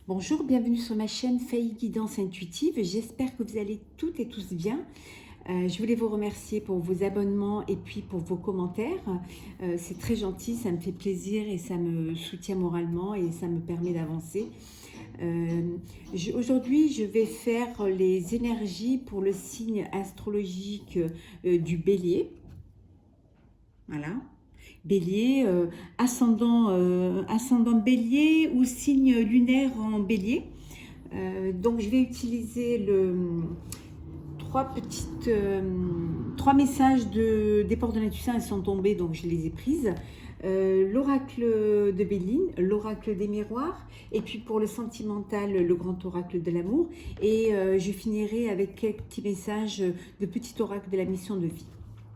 Bonjour, bienvenue sur ma chaîne Faye Guidance Intuitive. J'espère que vous allez toutes et tous bien. Je voulais vous remercier pour vos abonnements et puis pour vos commentaires. C'est très gentil, ça me fait plaisir et ça me soutient moralement et ça me permet d'avancer. Aujourd'hui, je vais faire les énergies pour le signe astrologique du Bélier. Voilà. Bélier, ascendant Bélier ou signe lunaire en Bélier. Donc je vais utiliser trois messages des portes de l'intuition, elles sont tombées donc je les ai prises. L'oracle de Béline, l'oracle des miroirs, et puis pour le sentimental, le grand oracle de l'amour, et je finirai avec quelques petits messages de petit oracle de la mission de vie.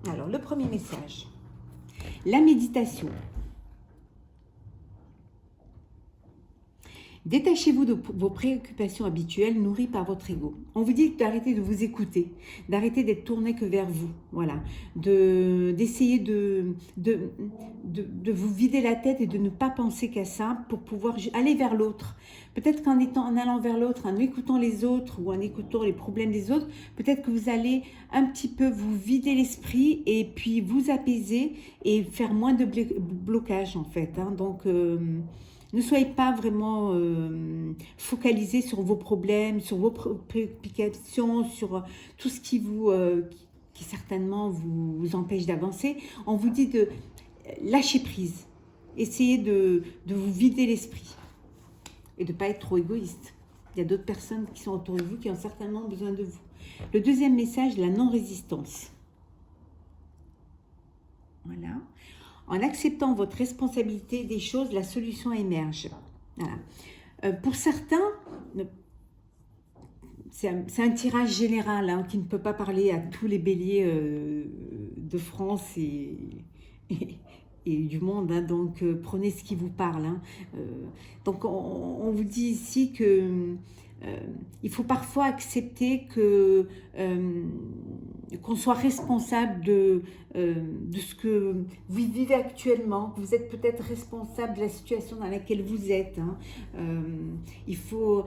Alors le premier message, la méditation. Détachez-vous de vos préoccupations habituelles nourries par votre ego. On vous dit d'arrêter de vous écouter, d'arrêter d'être tourné que vers vous, voilà, d'essayer de vous vider la tête et de ne pas penser qu'à ça pour pouvoir aller vers l'autre. Peut-être en allant vers l'autre, en écoutant les autres ou en écoutant les problèmes des autres, peut-être que vous allez un petit peu vous vider l'esprit et puis vous apaiser et faire moins de blocage en fait. Donc ne soyez pas vraiment focalisés sur vos problèmes, sur vos préoccupations, sur tout ce qui certainement vous empêche d'avancer. On vous dit de lâcher prise. Essayez de vous vider l'esprit et de ne pas être trop égoïste. Il y a d'autres personnes qui sont autour de vous qui ont certainement besoin de vous. Le deuxième message, la non-résistance. Voilà. En acceptant votre responsabilité des choses, la solution émerge. Voilà. Pour certains, c'est un tirage général qui ne peut pas parler à tous les béliers de France et du monde. Donc, prenez ce qui vous parle. Donc, on vous dit ici que il faut parfois accepter qu'on soit responsable de ce que vous vivez actuellement. Vous êtes peut-être responsable de la situation dans laquelle vous êtes. Il faut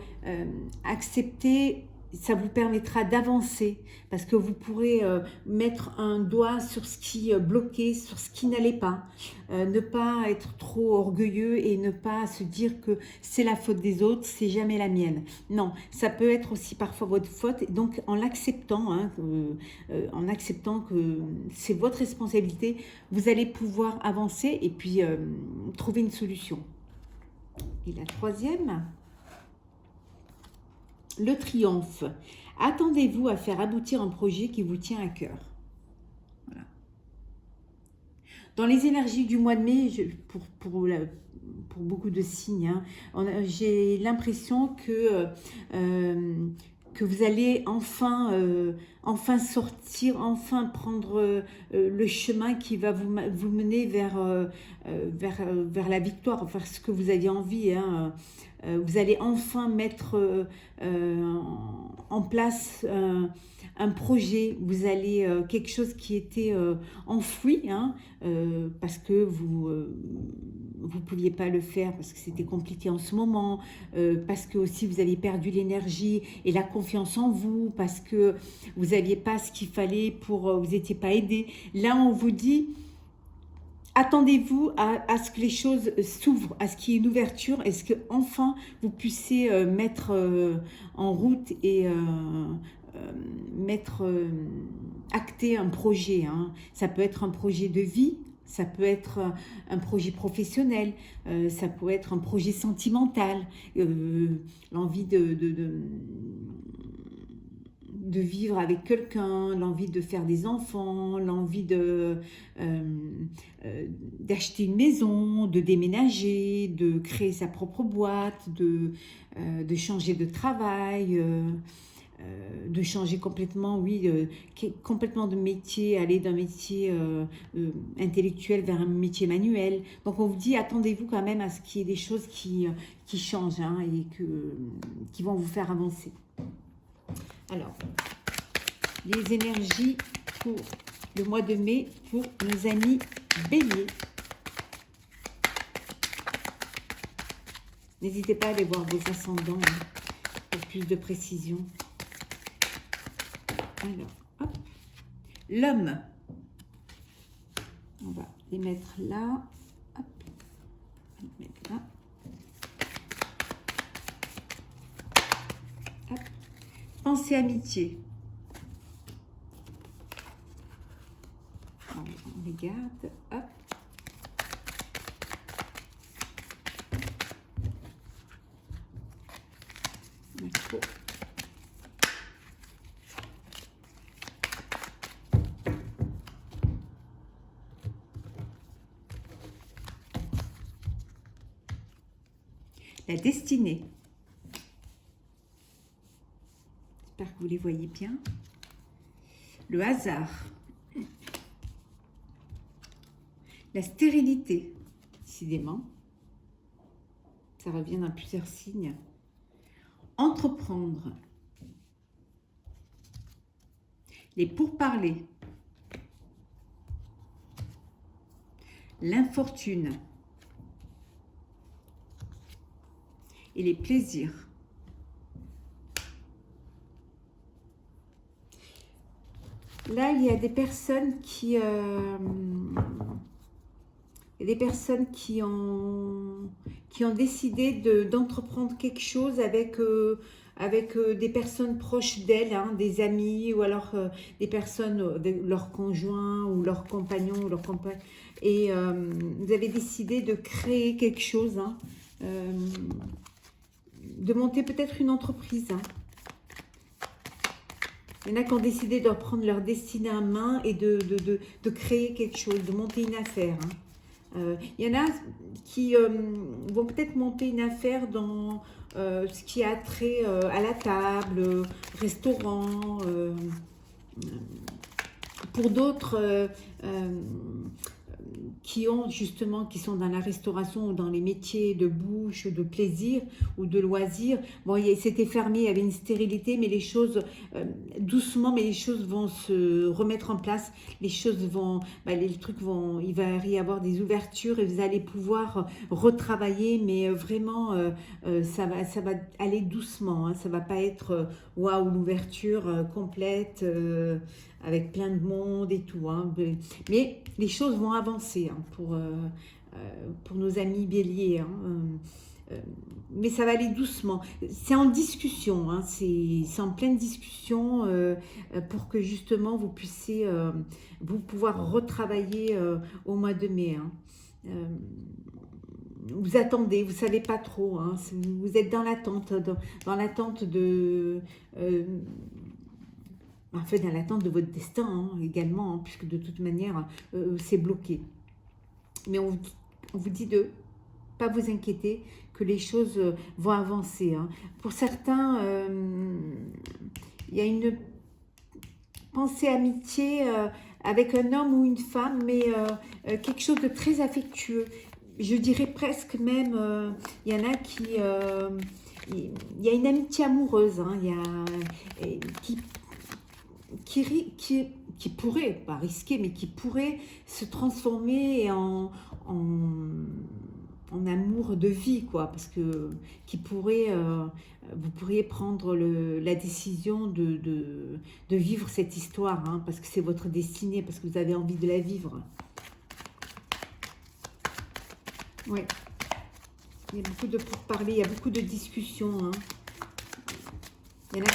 accepter. Ça vous permettra d'avancer parce que vous pourrez mettre un doigt sur ce qui bloquait, sur ce qui n'allait pas. Ne pas être trop orgueilleux et ne pas se dire que c'est la faute des autres, c'est jamais la mienne. Non, ça peut être aussi parfois votre faute. Donc en l'acceptant, en acceptant que c'est votre responsabilité, vous allez pouvoir avancer et puis trouver une solution. Et la troisième, le triomphe. Attendez-vous à faire aboutir un projet qui vous tient à cœur. Voilà. Dans les énergies du mois de mai, pour beaucoup de signes, j'ai l'impression que vous allez enfin sortir, enfin prendre le chemin qui va vous mener vers la victoire, vers ce que vous aviez envie. Vous allez enfin mettre en place un projet, vous allez quelque chose qui était enfoui, parce que vous ne pouviez pas le faire, parce que c'était compliqué en ce moment, parce que aussi vous avez perdu l'énergie et la confiance en vous, parce que vous n'aviez pas ce qu'il fallait vous n'étiez pas aidé. Là, on vous dit, attendez-vous à ce que les choses s'ouvrent, à ce qu'il y ait une ouverture, et ce que enfin vous puissiez mettre en route et acter un projet. Ça peut être un projet de vie, ça peut être un projet professionnel, ça peut être un projet sentimental, l'envie de vivre avec quelqu'un, l'envie de faire des enfants, l'envie d'acheter une maison, de déménager, de créer sa propre boîte, de changer de travail, de changer complètement, complètement de métier, aller d'un métier intellectuel vers un métier manuel. Donc on vous dit, attendez-vous quand même à ce qu'il y ait des choses qui changent et qui vont vous faire avancer. Alors, les énergies pour le mois de mai pour nos amis béliers. N'hésitez pas à aller voir vos ascendants pour plus de précision. Alors, hop. L'homme. On va les mettre là. Hop. On va les mettre là. Hop. Pensée amitié. On les garde. Hop. D'accord. La destinée. J'espère que vous les voyez bien. Le hasard. La stérilité, décidément. Ça revient dans plusieurs signes. Entreprendre. Les pourparlers. L'infortune. Et les plaisirs. Là, il y a des personnes qui ont décidé d'entreprendre quelque chose avec des personnes proches d'elles, hein, des amis, ou alors des personnes, leurs conjoints ou leurs compagnons ou leurs compagnes. Et vous avez décidé de créer quelque chose, hein, de monter peut-être une entreprise. Hein. Il y en a qui ont décidé de reprendre leur destinée en main et de créer quelque chose, de monter une affaire. Hein. Il y en a qui vont peut-être monter une affaire dans ce qui a trait à la table, restaurant. Pour d'autres qui sont dans la restauration ou dans les métiers de bouche, de plaisir ou de loisir. Bon, c'était fermé, il y avait une stérilité, mais les choses, doucement, mais les choses vont se remettre en place. Les choses vont, il va y avoir des ouvertures et vous allez pouvoir retravailler, mais vraiment, ça va aller doucement. Hein, ça va pas être, waouh, l'ouverture complète, avec plein de monde et tout. Hein. Mais les choses vont avancer, hein, pour nos amis béliers. Hein. Mais ça va aller doucement. C'est en discussion, hein, c'est en pleine discussion pour que justement vous puissiez vous pouvoir retravailler au mois de mai. Hein. Vous attendez, vous ne savez pas trop. Hein, vous êtes dans l'attente, dans l'attente de... en fait, dans l'attente de votre destin, hein, également, hein, puisque de toute manière, c'est bloqué. Mais on vous dit de ne pas vous inquiéter, que les choses vont avancer. Hein. Pour certains, il y a une pensée amitié avec un homme ou une femme, mais quelque chose de très affectueux. Je dirais presque même, il y en a qui... il y a une amitié amoureuse, hein, qui pourrait, pas risquer, mais qui pourrait se transformer en amour de vie, quoi, parce que vous pourriez prendre la décision de vivre cette histoire, hein, parce que c'est votre destinée, parce que vous avez envie de la vivre. Oui, il y a beaucoup de pourparlers, il y a beaucoup de discussions, hein. Il y en a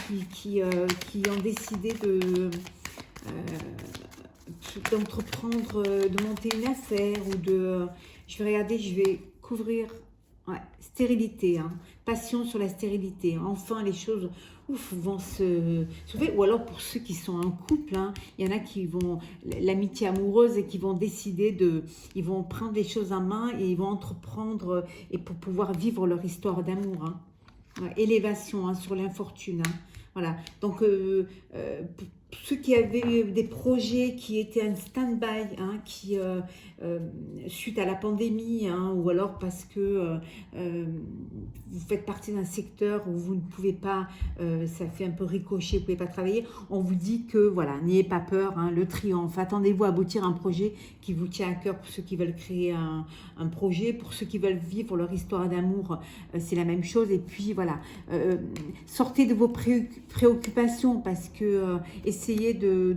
qui ont décidé d'entreprendre, de monter une affaire ou de... Je vais regarder, je vais couvrir... Ouais, stérilité, hein, passion sur la stérilité. Enfin, les choses vont se sauver. Ou alors pour ceux qui sont en couple, hein, il y en a qui vont... L'amitié amoureuse et qui vont décider de... Ils vont prendre les choses en main et ils vont entreprendre et pour pouvoir vivre leur histoire d'amour, hein. Élévation, hein, sur l'infortune. Hein. Voilà. Donc, ceux qui avaient des projets qui étaient en stand-by, hein, suite à la pandémie, hein, ou alors parce que vous faites partie d'un secteur où vous ne pouvez pas, ça fait un peu ricochet, vous ne pouvez pas travailler, on vous dit que voilà, n'ayez pas peur, hein, le triomphe, attendez-vous à aboutir à un projet qui vous tient à cœur pour ceux qui veulent créer un projet, pour ceux qui veulent vivre leur histoire d'amour, c'est la même chose, et puis voilà, sortez de vos préoccupations parce que essayez de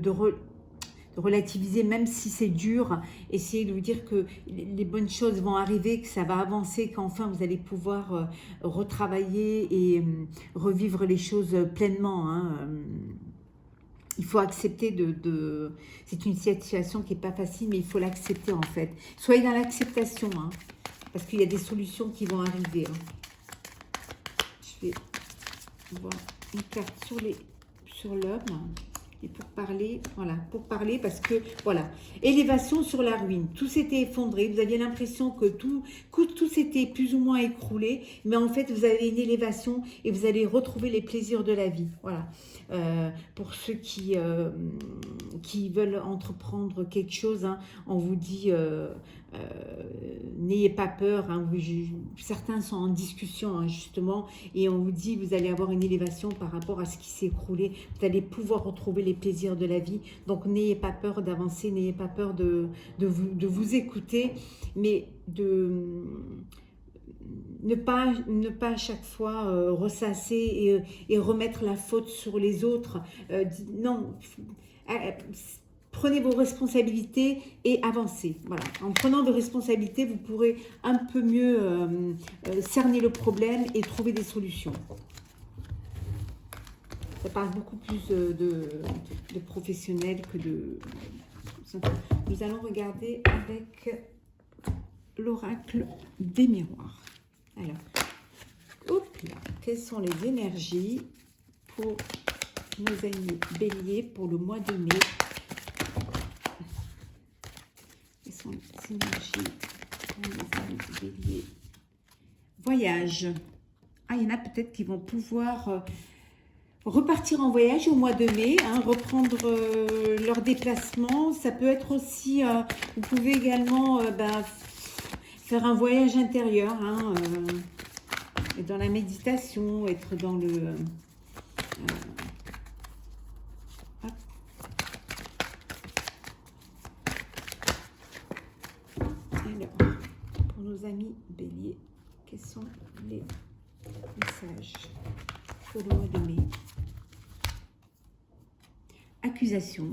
relativiser, même si c'est dur, essayez de vous dire que les bonnes choses vont arriver, que ça va avancer, qu'enfin vous allez pouvoir retravailler et revivre les choses pleinement, hein. Il faut accepter c'est une situation qui n'est pas facile, mais il faut l'accepter en fait. Soyez dans l'acceptation, hein, parce qu'il y a des solutions qui vont arriver, hein. Je vais voir une carte sur l'homme. Et pour parler, voilà, pour parler parce que, voilà, élévation sur la ruine. Tout s'était effondré, vous aviez l'impression que tout s'était plus ou moins écroulé, mais en fait, vous avez une élévation et vous allez retrouver les plaisirs de la vie. Voilà. Pour ceux qui veulent entreprendre quelque chose, hein, on vous dit... n'ayez pas peur, hein, certains sont en discussion, hein, justement, et on vous dit vous allez avoir une élévation par rapport à ce qui s'est écroulé, vous allez pouvoir retrouver les plaisirs de la vie, donc n'ayez pas peur d'avancer, n'ayez pas peur de vous écouter, mais de ne pas à chaque fois ressasser et remettre la faute sur les autres, non, prenez vos responsabilités et avancez. Voilà. En prenant vos responsabilités, vous pourrez un peu mieux cerner le problème et trouver des solutions. Ça parle beaucoup plus de professionnels que de... Nous allons regarder avec l'oracle des miroirs. Alors, hop là, quelles sont les énergies pour nos amis béliers pour le mois de mai? Sont les énergies pour les amis béliers. Voyage. Ah, il y en a peut-être qui vont pouvoir repartir en voyage au mois de mai, hein, reprendre leur déplacement. Ça peut être aussi, vous pouvez également faire un voyage intérieur, hein, être dans la méditation, être dans le... pour nos amis béliers, quels sont les messages pour le mois de mai? Accusation.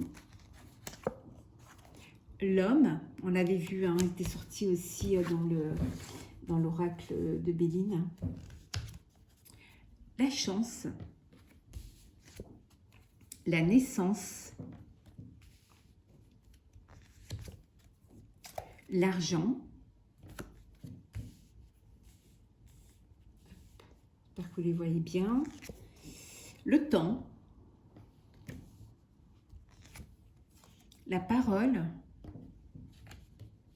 L'homme, on l'avait vu, hein, était sorti aussi dans l'oracle de Béline. La chance. La naissance. L'argent. J'espère que vous les voyez bien. Le temps. La parole.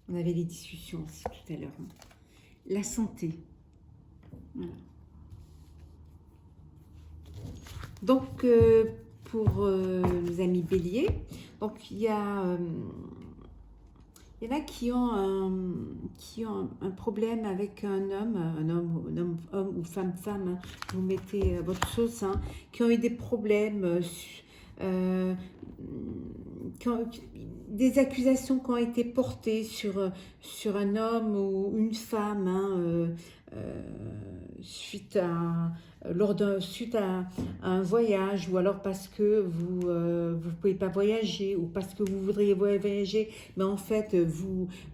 On avait les discussions aussi tout à l'heure. Hein. La santé. Voilà. Donc, pour nos amis béliers, donc il y a... il y en a qui ont un problème avec un homme ou femme, hein, vous mettez votre sauce, hein, qui ont eu des problèmes, des accusations qui ont été portées sur un homme ou une femme, hein, suite à un voyage, ou alors parce que vous ne pouvez pas voyager, ou parce que vous voudriez voyager, mais en fait,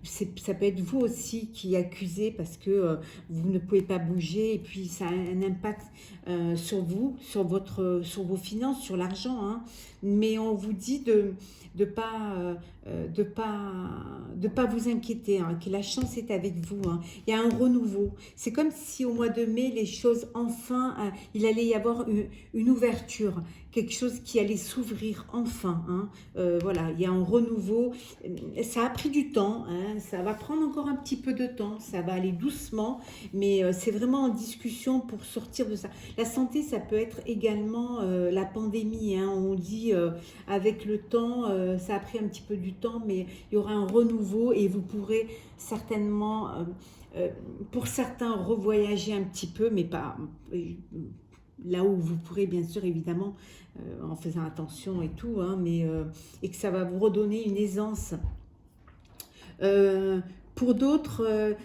ça peut être vous aussi qui accusez parce que vous ne pouvez pas bouger, et puis ça a un impact sur vous, sur vos finances, sur l'argent, hein. Mais on vous dit de ne pas de pas vous inquiéter, hein, que la chance est avec vous, hein. Il y a un renouveau. C'est comme si au mois de mai, les choses, enfin, il allait y avoir une ouverture, quelque chose qui allait s'ouvrir enfin, hein. Voilà, il y a un renouveau. Ça a pris du temps, hein, ça va prendre encore un petit peu de temps, ça va aller doucement, mais c'est vraiment en discussion pour sortir de ça. La santé, ça peut être également la pandémie, hein. On dit avec le temps, ça a pris un petit peu du temps, mais il y aura un renouveau et vous pourrez certainement, pour certains, revoyager un petit peu, mais pas là où vous pourrez, bien sûr, évidemment, en faisant attention et tout, hein, mais et que ça va vous redonner une aisance. Pour d'autres,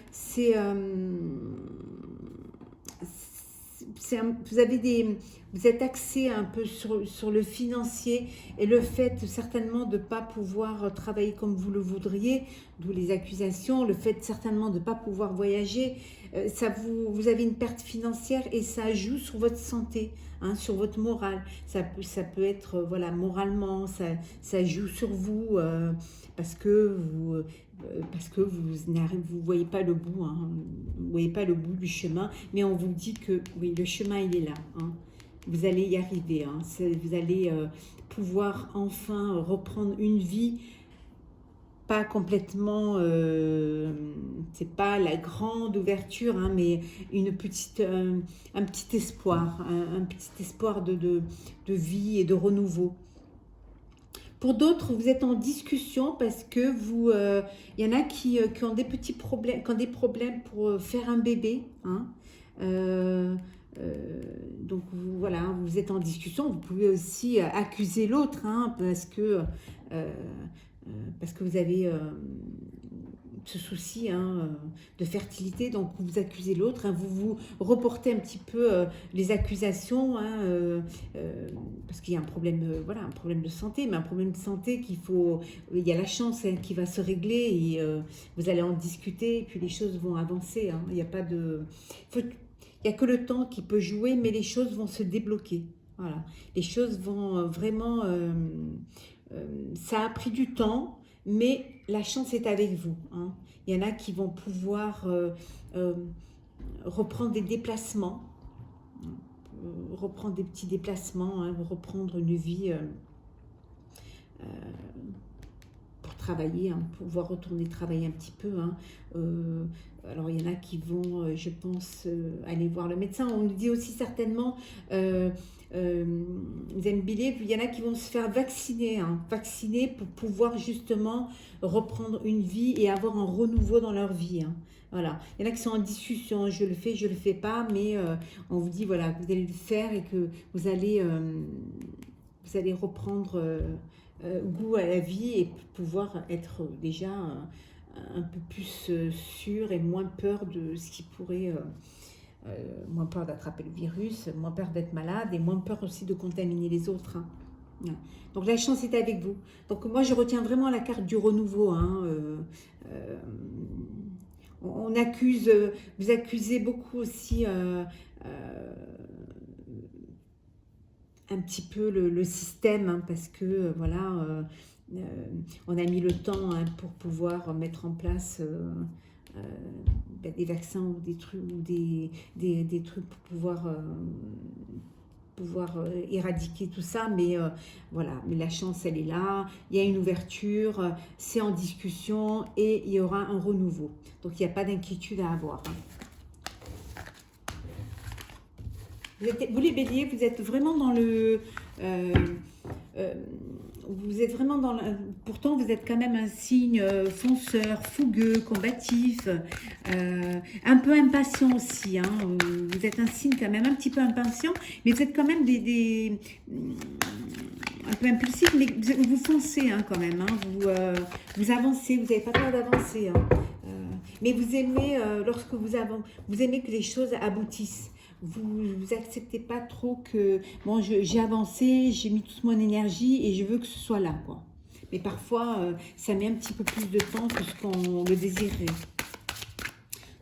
vous êtes axé un peu sur le financier et le fait certainement de ne pas pouvoir travailler comme vous le voudriez, d'où les accusations, le fait certainement de ne pas pouvoir voyager, vous avez une perte financière et ça joue sur votre santé, hein, sur votre morale. Ça peut être, voilà, moralement, ça joue sur vous parce que vous voyez pas le bout, hein, vous voyez pas le bout du chemin, mais on vous dit que oui, le chemin il est là, hein. Vous allez y arriver, hein. Vous allez pouvoir enfin reprendre une vie, pas complètement, c'est pas la grande ouverture, hein, mais un petit espoir, un petit espoir de vie et de renouveau. Pour d'autres, vous êtes en discussion parce que il y en a qui ont des petits problèmes, qui ont des problèmes pour faire un bébé, hein. Donc voilà, vous êtes en discussion. Vous pouvez aussi accuser l'autre, hein, parce que vous avez ce souci, hein, de fertilité, donc vous accusez l'autre, hein, vous reportez un petit peu les accusations, hein, parce qu'il y a un problème, voilà, un problème de santé, mais un problème de santé il y a la chance, hein, qui va se régler et vous allez en discuter et puis les choses vont avancer, hein. Il n'y a pas de... il n'y a que le temps qui peut jouer, mais les choses vont se débloquer. Voilà. Les choses vont vraiment... ça a pris du temps, mais la chance est avec vous, hein. Il y en a qui vont pouvoir reprendre des déplacements, reprendre des petits déplacements, hein, reprendre une vie pour travailler, hein, pouvoir retourner travailler un petit peu, hein. Alors il y en a qui vont, je pense, aller voir le médecin. On nous dit aussi certainement, vous aimez Bélier, il y en a qui vont se faire vacciner, hein, vacciner pour pouvoir justement reprendre une vie et avoir un renouveau dans leur vie, hein. Voilà. Il y en a qui sont en discussion, je le fais, je le fais pas, mais on vous dit voilà, vous allez le faire et que vous allez reprendre goût à la vie et pouvoir être déjà un peu plus sûr et moins peur de ce qui pourrait, moins peur d'attraper le virus, moins peur d'être malade et moins peur aussi de contaminer les autres, hein. Donc la chance est avec vous. Donc moi je retiens vraiment la carte du renouveau, hein. On accuse, vous accusez beaucoup aussi un petit peu le système, hein, parce que voilà, on a mis le temps, hein, pour pouvoir mettre en place des vaccins ou des trucs, ou des trucs pour pouvoir éradiquer tout ça, mais voilà, mais la chance elle est là, il y a une ouverture, c'est en discussion et il y aura un renouveau, donc il n'y a pas d'inquiétude à avoir, hein. Vous les béliers, vous êtes vraiment dans le... vous êtes vraiment dans... Pourtant, vous êtes quand même un signe fonceur, fougueux, combatif, un peu impatient aussi, hein. Vous êtes un signe quand même un petit peu impatient, mais vous êtes quand même un peu impulsif, mais vous foncez, hein, quand même, hein. Vous avancez, vous n'avez pas peur d'avancer, hein. Mais vous aimez, lorsque vous aimez que les choses aboutissent. Vous acceptez pas trop que, bon, j'ai avancé, j'ai mis toute mon énergie et je veux que ce soit là, quoi. Mais parfois, ça met un petit peu plus de temps que ce qu'on le désirait.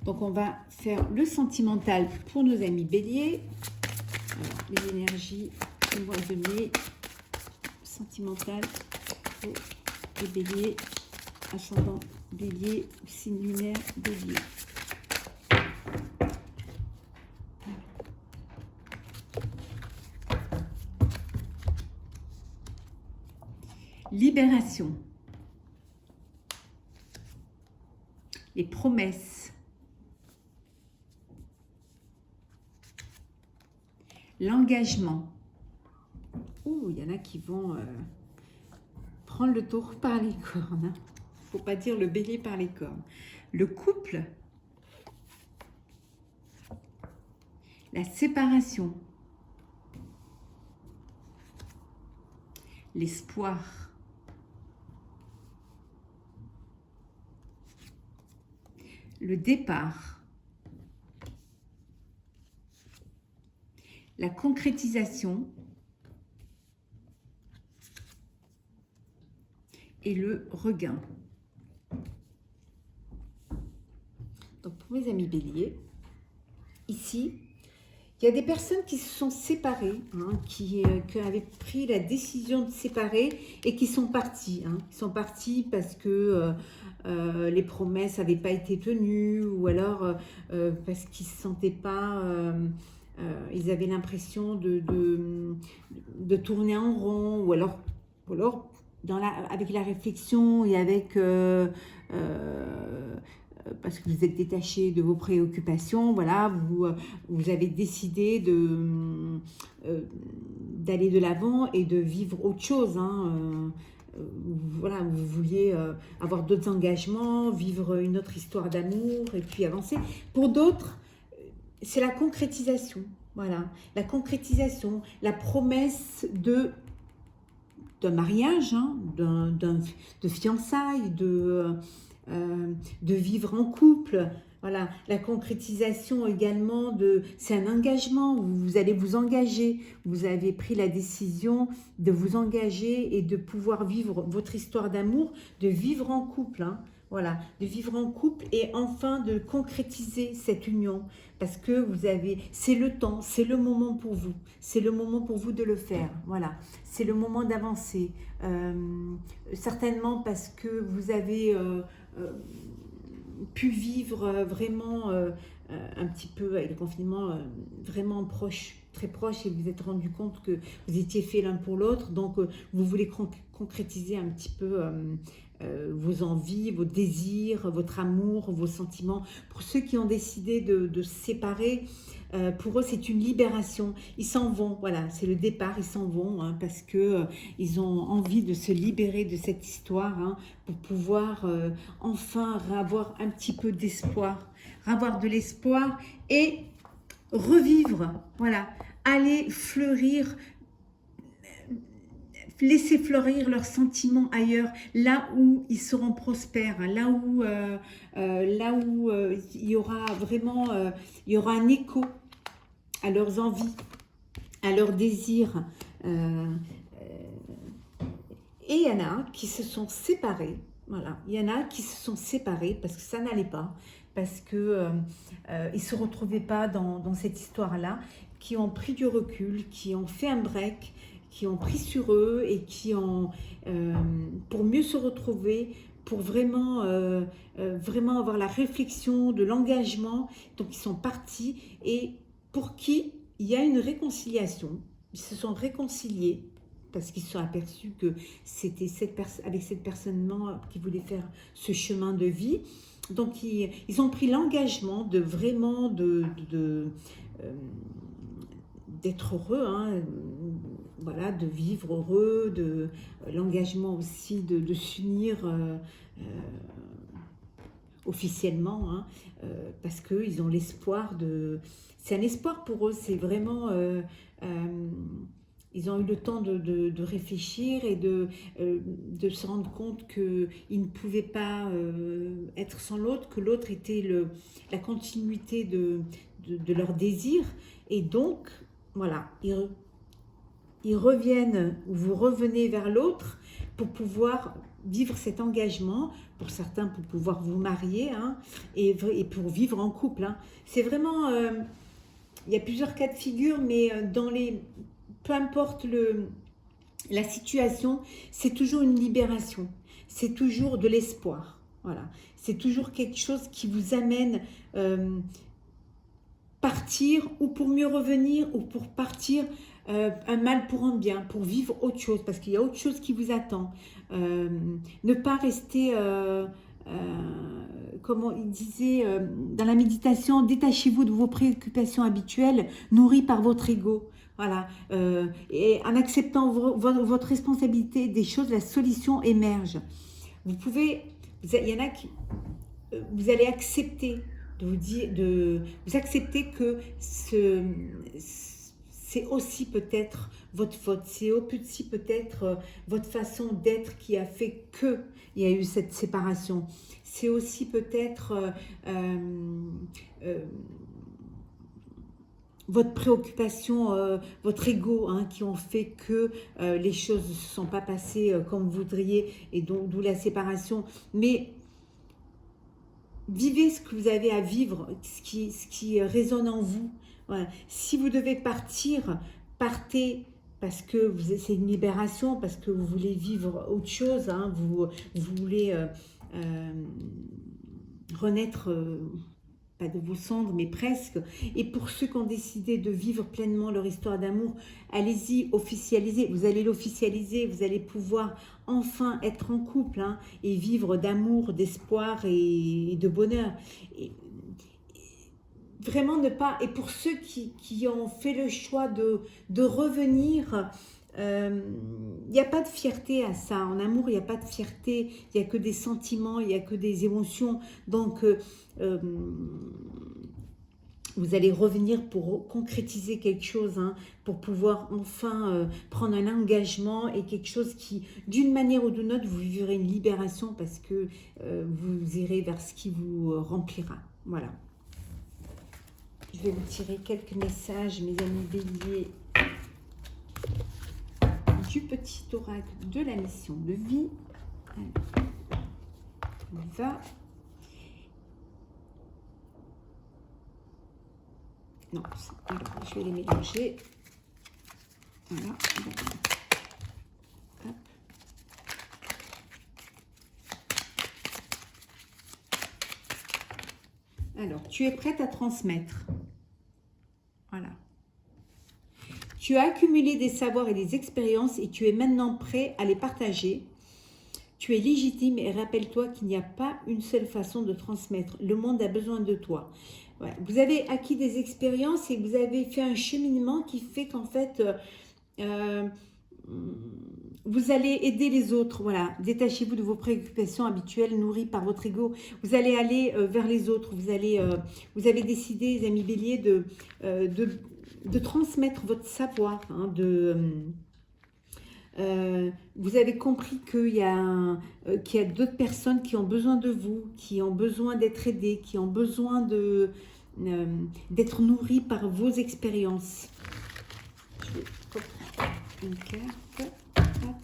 Donc, on va faire le sentimental pour nos amis béliers. Alors, les énergies du mois de mai, sentimental pour les béliers. ascendant bélier, signe lunaire bélier. Libération. Les promesses. L'engagement. Ouh, il y en a qui vont prendre le taureau par les cornes. Hein. Faut pas dire le bélier par les cornes. Le couple. La séparation. L'espoir. Le départ. La concrétisation. Et le regain. Donc pour mes amis béliers, ici, il y a des personnes qui se sont séparées, hein, qui avaient pris la décision de séparer et qui sont parties. Hein. Ils sont partis parce que les promesses n'avaient pas été tenues ou alors parce qu'ils ne se sentaient pas... ils avaient l'impression de tourner en rond ou alors avec la réflexion et avec parce que vous êtes détaché de vos préoccupations, voilà, vous avez décidé d'aller de l'avant et de vivre autre chose. Hein, voilà, vous vouliez avoir d'autres engagements, vivre une autre histoire d'amour et puis avancer. Pour d'autres, c'est la concrétisation. Voilà, la concrétisation, la promesse d'un mariage, hein, de fiançailles, de vivre en couple. Voilà, la concrétisation également c'est un engagement, vous allez vous engager, vous avez pris la décision de vous engager et de pouvoir vivre votre histoire d'amour, de vivre en couple, hein. Voilà, de vivre en couple et enfin de concrétiser cette union parce que c'est le temps, c'est le moment pour vous, c'est le moment pour vous de le faire, voilà, c'est le moment d'avancer, certainement parce que vous avez pu vivre vraiment un petit peu avec le confinement vraiment proche, très proche et vous vous êtes rendu compte que vous étiez faits l'un pour l'autre, donc vous voulez concrétiser un petit peu vos envies, vos désirs, votre amour, vos sentiments. Pour ceux qui ont décidé de se séparer, pour eux c'est une libération. Ils s'en vont, voilà, c'est le départ, ils s'en vont hein, parce que ils ont envie de se libérer de cette histoire hein, pour pouvoir enfin avoir un petit peu d'espoir, avoir de l'espoir et revivre, voilà, aller fleurir, laisser fleurir leurs sentiments ailleurs, là où ils seront prospères, là où il y aura vraiment il y aura un écho à leurs envies, à leurs désirs. Et il y en a qui se sont séparés. Voilà, il y en a qui se sont séparés parce que ça n'allait pas, parce que ils se retrouvaient pas dans cette histoire-là, qui ont pris du recul, qui ont fait un break, qui ont pris sur eux et qui ont, pour mieux se retrouver, pour vraiment, vraiment avoir la réflexion de l'engagement. Donc ils sont partis et pour qui il y a une réconciliation, ils se sont réconciliés parce qu'ils se sont aperçus que c'était avec cette personne qui voulait faire ce chemin de vie. Donc ils ont pris l'engagement de vraiment d'être heureux, hein, voilà, de vivre heureux, l'engagement aussi de s'unir officiellement, hein, parce qu'ils ont l'espoir c'est un espoir pour eux, c'est vraiment... ils ont eu le temps de réfléchir et de se rendre compte qu'ils ne pouvaient pas être sans l'autre, que l'autre était la continuité de leur désir. Et donc, voilà, ils reviennent, ou vous revenez vers l'autre pour pouvoir vivre cet engagement, pour certains pour pouvoir vous marier, hein, et pour vivre en couple. Hein. C'est vraiment, il y a plusieurs cas de figure, mais peu importe la situation, c'est toujours une libération. c'est toujours de l'espoir. Voilà. C'est toujours quelque chose qui vous amène partir ou pour mieux revenir ou pour partir un mal pour un bien, pour vivre autre chose, parce qu'il y a autre chose qui vous attend. Ne pas rester, comment il disait dans la méditation, détachez-vous de vos préoccupations habituelles nourries par votre ego. Voilà, et en acceptant votre responsabilité des choses, la solution émerge. Vous pouvez, il y en a qui, vous allez accepter de vous dire, vous accepter que c'est aussi peut-être votre faute, c'est aussi peut-être votre façon d'être qui a fait que il y a eu cette séparation. C'est aussi peut-être votre préoccupation, votre ego, hein, qui ont fait que les choses ne se sont pas passées comme vous voudriez, et donc d'où la séparation. Mais vivez ce que vous avez à vivre, ce qui résonne en vous. Voilà. Si vous devez partir, partez parce que c'est une libération, parce que vous voulez vivre autre chose, hein, vous voulez renaître, pas de vos cendres, mais presque. Et pour ceux qui ont décidé de vivre pleinement leur histoire d'amour, allez-y, officialisez. Vous allez l'officialiser, vous allez pouvoir enfin être en couple, hein, et vivre d'amour, d'espoir et de bonheur. Et vraiment ne pas... Et pour ceux qui ont fait le choix de revenir... Il n'y a pas de fierté à ça. En amour, il n'y a pas de fierté, il n'y a que des sentiments, il n'y a que des émotions. Donc, vous allez revenir pour concrétiser quelque chose, hein, pour pouvoir enfin prendre un engagement et quelque chose qui, d'une manière ou d'une autre, vous vivrez une libération parce que vous irez vers ce qui vous remplira. Voilà. Je vais vous tirer quelques messages, mes amis béliers, du petit oracle de la mission de vie. Allez, on va. Non, alors, je vais les mélanger. Voilà. Hop. Alors, tu es prête à transmettre. Voilà. Tu as accumulé des savoirs et des expériences et tu es maintenant prêt à les partager. Tu es légitime et rappelle-toi qu'il n'y a pas une seule façon de transmettre. Le monde a besoin de toi. Ouais. Vous avez acquis des expériences et vous avez fait un cheminement qui fait qu'en fait, vous allez aider les autres. Voilà. Détachez-vous de vos préoccupations habituelles nourries par votre ego. Vous allez aller vers les autres. Vous avez décidé, les amis béliers, de transmettre votre savoir, hein, vous avez compris qu'il y a d'autres personnes qui ont besoin de vous, qui ont besoin d'être aidées, qui ont besoin d'être nourries par vos expériences. Je vais prendre une carte. Hop.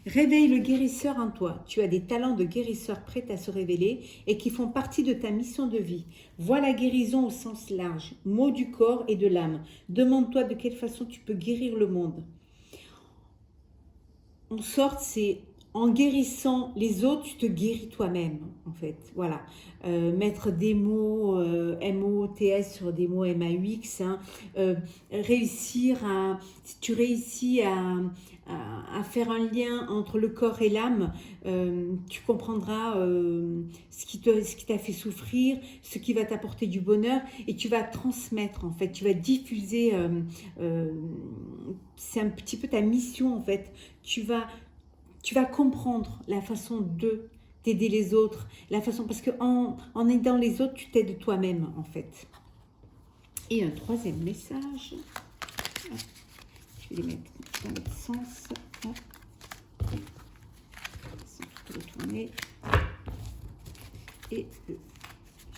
Réveille le guérisseur en toi. Tu as des talents de guérisseur prêts à se révéler et qui font partie de ta mission de vie. Vois la guérison au sens large, mot du corps et de l'âme. Demande-toi de quelle façon tu peux guérir le monde. En sorte, c'est en guérissant les autres, tu te guéris toi-même, en fait. Voilà. Mettre des mots M-O-T-S sur des mots M-A-U-X. Hein. Si tu réussis à faire un lien entre le corps et l'âme, tu comprendras ce qui t'a fait souffrir, ce qui va t'apporter du bonheur, et tu vas transmettre, en fait. Tu vas diffuser. C'est un petit peu ta mission, en fait. Tu vas comprendre la façon de t'aider les autres, la façon, parce qu'en aidant les autres, tu t'aides toi-même, en fait. Et un troisième message. Je vais les mettre dans l'autre sens. Tout retourner. Et je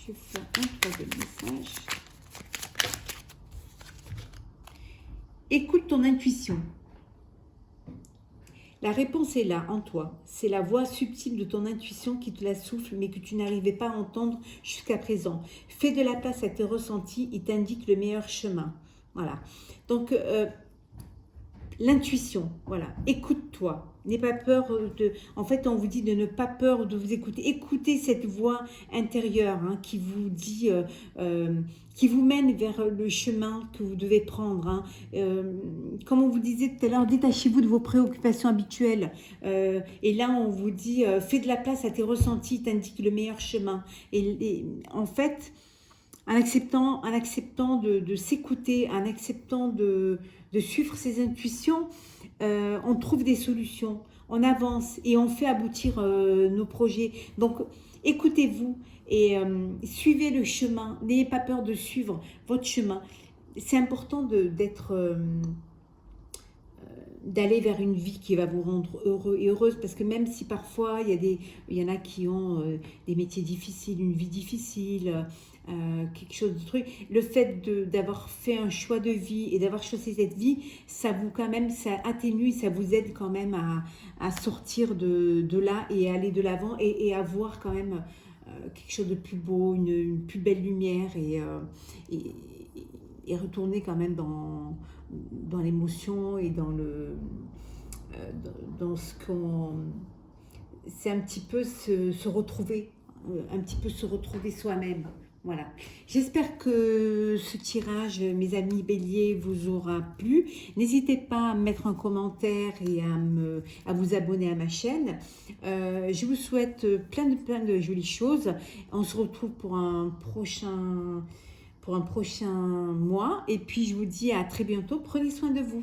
vais faire un troisième message. Écoute ton intuition. La réponse est là, en toi. C'est la voix subtile de ton intuition qui te la souffle, mais que tu n'arrivais pas à entendre jusqu'à présent. Fais de la place à tes ressentis, il t'indique le meilleur chemin. Voilà. Donc, L'intuition, voilà, écoute-toi. N'aie pas peur de... En fait, on vous dit de ne pas peur de vous écouter. Écoutez cette voix intérieure hein, qui vous dit, qui vous mène vers le chemin que vous devez prendre. Hein. Comme on vous disait tout à l'heure, détachez-vous de vos préoccupations habituelles. Et là, on vous dit, fais de la place à tes ressentis, t'indique le meilleur chemin. Et en fait, en acceptant de s'écouter, en acceptant de suivre ses intuitions, on trouve des solutions, on avance et on fait aboutir nos projets. Donc, écoutez-vous et suivez le chemin. N'ayez pas peur de suivre votre chemin. C'est important d'aller vers une vie qui va vous rendre heureux et heureuse, parce que même si parfois il y en a qui ont des métiers difficiles, une vie difficile, quelque chose de truc, le fait d'avoir fait un choix de vie et d'avoir choisi cette vie, ça vous quand même, ça atténue, ça vous aide quand même à sortir de là et aller de l'avant et à voir quand même quelque chose de plus beau, une plus belle lumière et retourner quand même dans l'émotion et dans ce qu'on... C'est un petit peu se retrouver, un petit peu se retrouver soi-même. Voilà. J'espère que ce tirage, mes amis béliers, vous aura plu. N'hésitez pas à mettre un commentaire et à vous abonner à ma chaîne. Je vous souhaite plein de jolies choses. On se retrouve pour un prochain mois. Et puis, je vous dis à très bientôt. Prenez soin de vous.